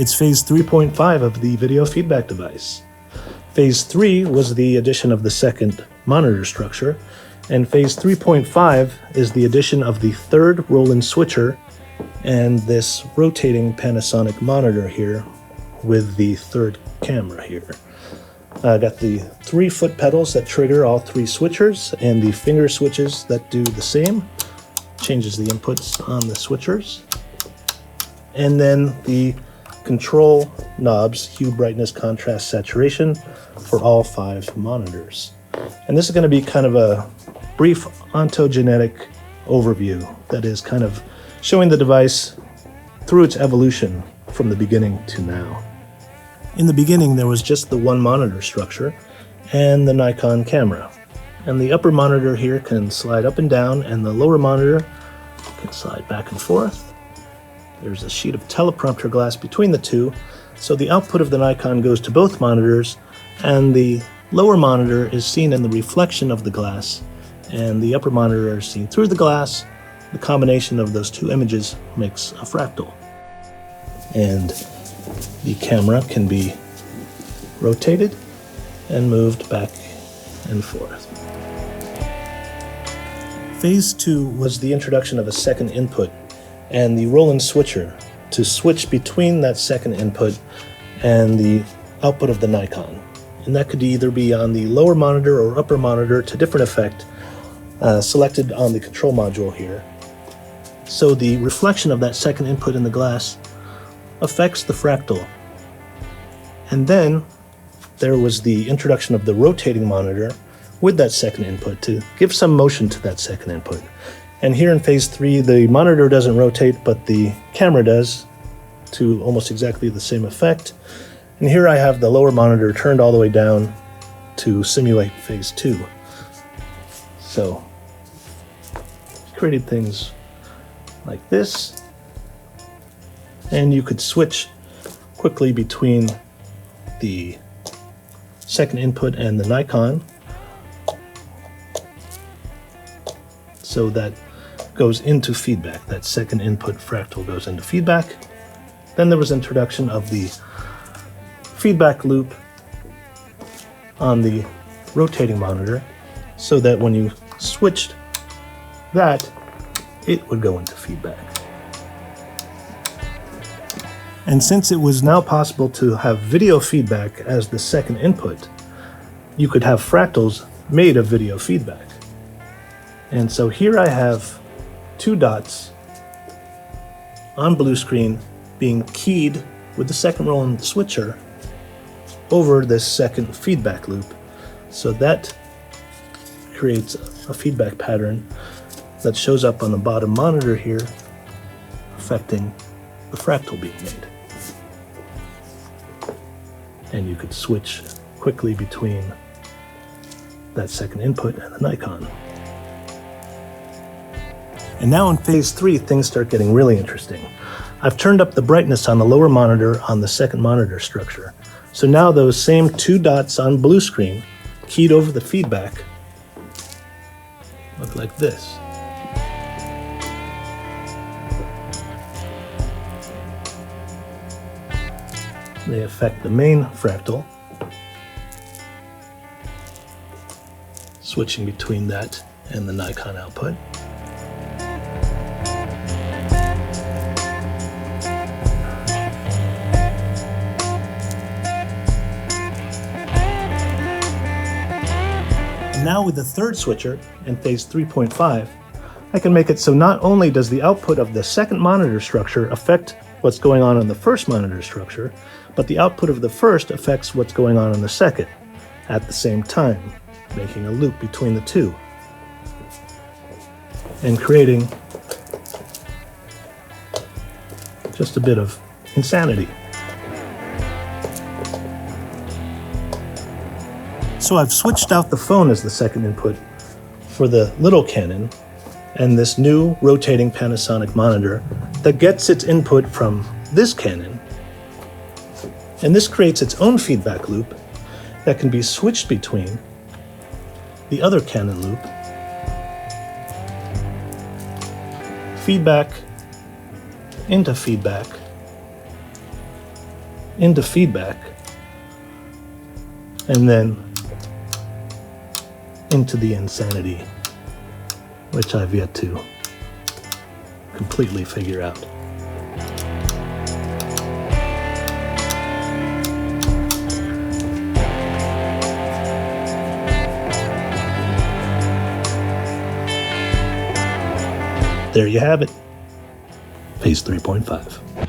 It's phase 3.5 of the video feedback device. Phase 3 was the addition of the second monitor structure, and phase 3.5 is the addition of the third Roland Switcher and this rotating Panasonic monitor here with the third camera here. I got the 3 foot pedals that trigger all 3 switchers and the finger switches that do the same. Changes the inputs on the switchers. And then the control knobs, hue, brightness, contrast, saturation for all 5 monitors. And this is going to be kind of a brief ontogenetic overview that is kind of showing the device through its evolution from the beginning to now. In the beginning, there was just the one monitor structure and the Nikon camera. And the upper monitor here can slide up and down, and the lower monitor can slide back and forth. There's a sheet of teleprompter glass between the two, so the output of the Nikon goes to both monitors, and the lower monitor is seen in the reflection of the glass, and the upper monitor is seen through the glass. The combination of those two images makes a fractal. And the camera can be rotated and moved back and forth. Phase 2 was the introduction of a second input and the Roland Switcher to switch between that second input and the output of the Nikon. And that could either be on the lower monitor or upper monitor to different effect, selected on the control module here. So the reflection of that second input in the glass affects the fractal. And then there was the introduction of the rotating monitor with that second input to give some motion to that second input. And here in phase 3, the monitor doesn't rotate, but the camera does, to almost exactly the same effect. And here I have the lower monitor turned all the way down to simulate phase 2. So, created things like this, and you could switch quickly between the second input and the Nikon, so that goes into feedback. That second input fractal goes into feedback. Then there was introduction of the feedback loop on the rotating monitor, so that when you switched that, it would go into feedback. And since it was now possible to have video feedback as the second input, you could have fractals made of video feedback. And so here I have 2 dots on blue screen being keyed with the second Roland Switcher over this second feedback loop. So that creates a feedback pattern that shows up on the bottom monitor here, affecting the fractal being made. And you could switch quickly between that second input and the Nikon. And now in phase 3, things start getting really interesting. I've turned up the brightness on the lower monitor on the second monitor structure. So now those same 2 dots on blue screen, keyed over the feedback, look like this. They affect the main fractal, switching between that and the Nikon output. And now with the third switcher in phase 3.5, I can make it so not only does the output of the second monitor structure affect what's going on in the first monitor structure, but the output of the first affects what's going on in the second at the same time, making a loop between the two and creating just a bit of insanity. So I've switched out the phone as the second input for the little Canon and this new rotating Panasonic monitor that gets its input from this Canon. And this creates its own feedback loop that can be switched between the other Canon loop, feedback into feedback, into feedback, and then into the insanity, which I've yet to completely figure out. There you have it. Phase 3.5.